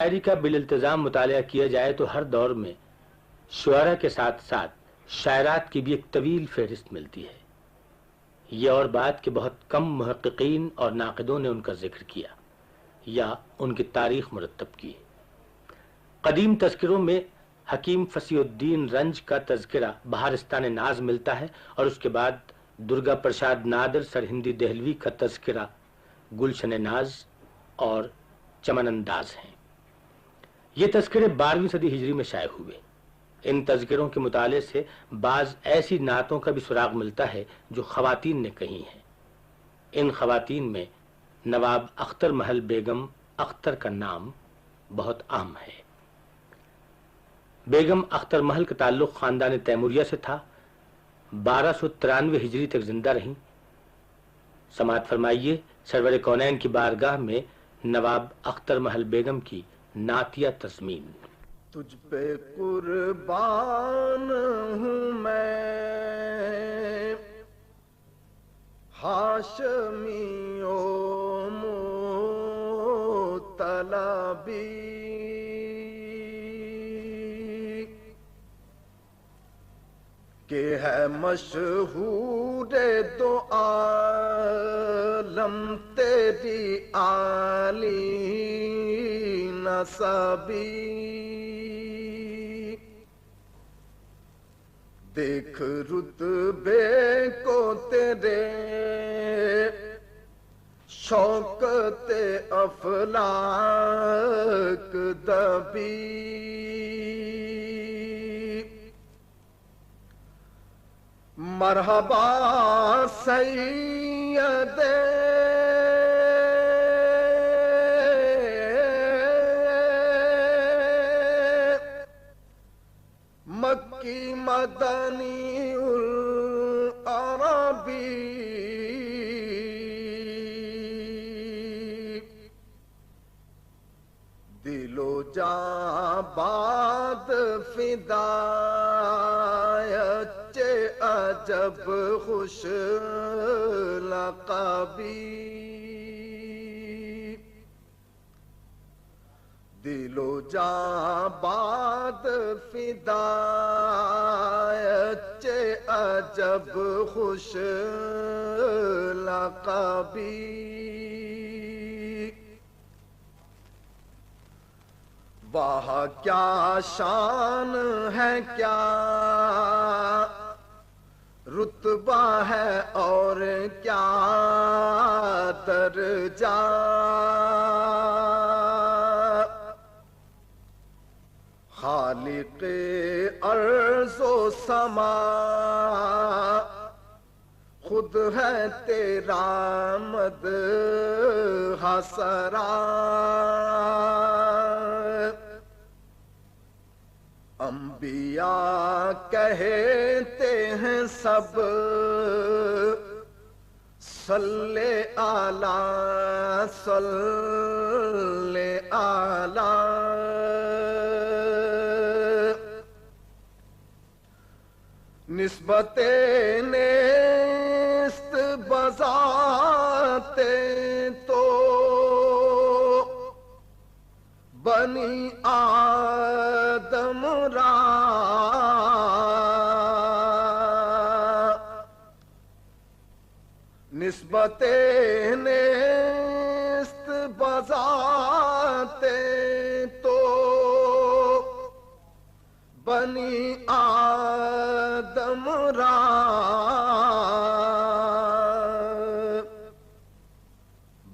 شاعری کا بالالتزام مطالعہ کیا جائے تو ہر دور میں شعراء کے ساتھ ساتھ شاعرات کی بھی ایک طویل فہرست ملتی ہے۔ یہ اور بات کہ بہت کم محققین اور ناقدوں نے ان کا ذکر کیا یا ان کی تاریخ مرتب کی۔ قدیم تذکروں میں حکیم فصیح الدین رنج کا تذکرہ بہارستان ناز ملتا ہے، اور اس کے بعد درگا پرساد نادر سرہندی دہلوی کا تذکرہ گلشن ناز اور چمن انداز ہیں۔ یہ تذکرے 12ویں صدی ہجری میں شائع ہوئے۔ ان تذکروں کے مطالعے سے بعض ایسی نعتوں کا بھی سراغ ملتا ہے جو خواتین نے کہی ہیں۔ ان خواتین میں نواب اختر محل بیگم اختر کا نام بہت اہم ہے۔ بیگم اختر محل کا تعلق خاندان تیموریہ سے تھا، 1293 ہجری تک زندہ رہیں۔ سماعت فرمائیے سرور کونین کی بارگاہ میں نواب اختر محل بیگم کی نعتیہ تزمین۔ تجھ پہ قربان ہوں میں ہاشمی و مطلبی، کہ ہے مشہور دو عالم تیری عالی نسبی۔ دیکھ رتبے کو تیرے شوکت افلاک دبی، مرحبا سید مکی مدنی العربی، دل و جاں باد فدایت عجب خوش لقبی، دل و جاں باد فدایت عجب خوش لقبی، واہ کیا شان ہے کیا رتبہ ہے اور کیا درجہ، خالق ارض و سما خود ہے تیرا مدح سرا، انبیاء کہتے ہیں سب صلی اعلیٰ صلی اعلیٰ، نسبت نیست بذات تو بنی آدم را، نسبت نیست بذات تو بنی آدم را،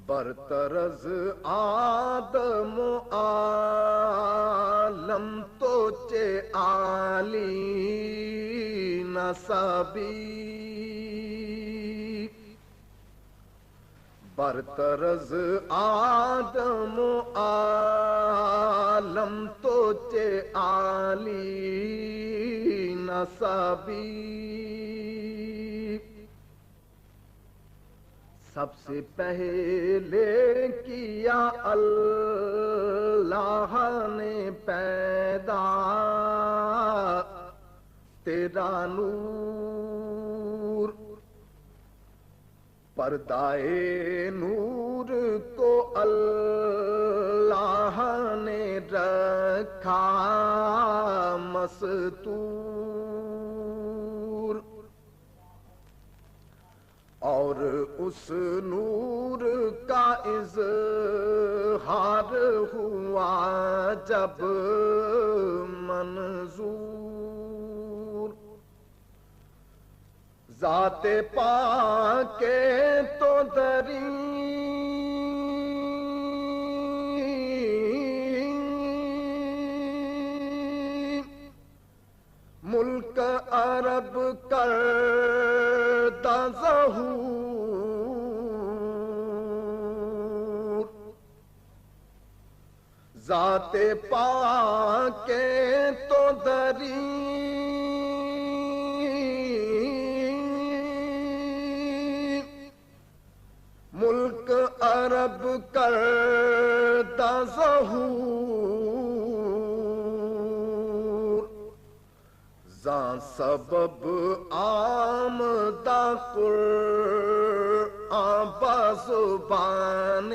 برتر از آدم و عالم تو چے عالی نسبی، برتر از آدم و عالم تو چے عالی نسبی، سب سے پہلے کیا اللہ نے پیدا تیرا نور، پردائے نور کو اللہ نے رکھا مستور، اور اس نور کا اظہار ہوا جب منظور، ذات پاک تو دری ملک عرب کردہ ظہور، ذات پاک تو دری ملک عرب کردہ ظہور، زاں سبب آمدہ قرآن بزبان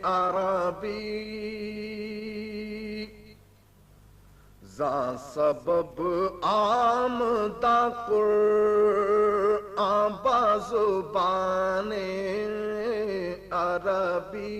عربی، زاں سبب آمدہ قرآن بزبان عربی۔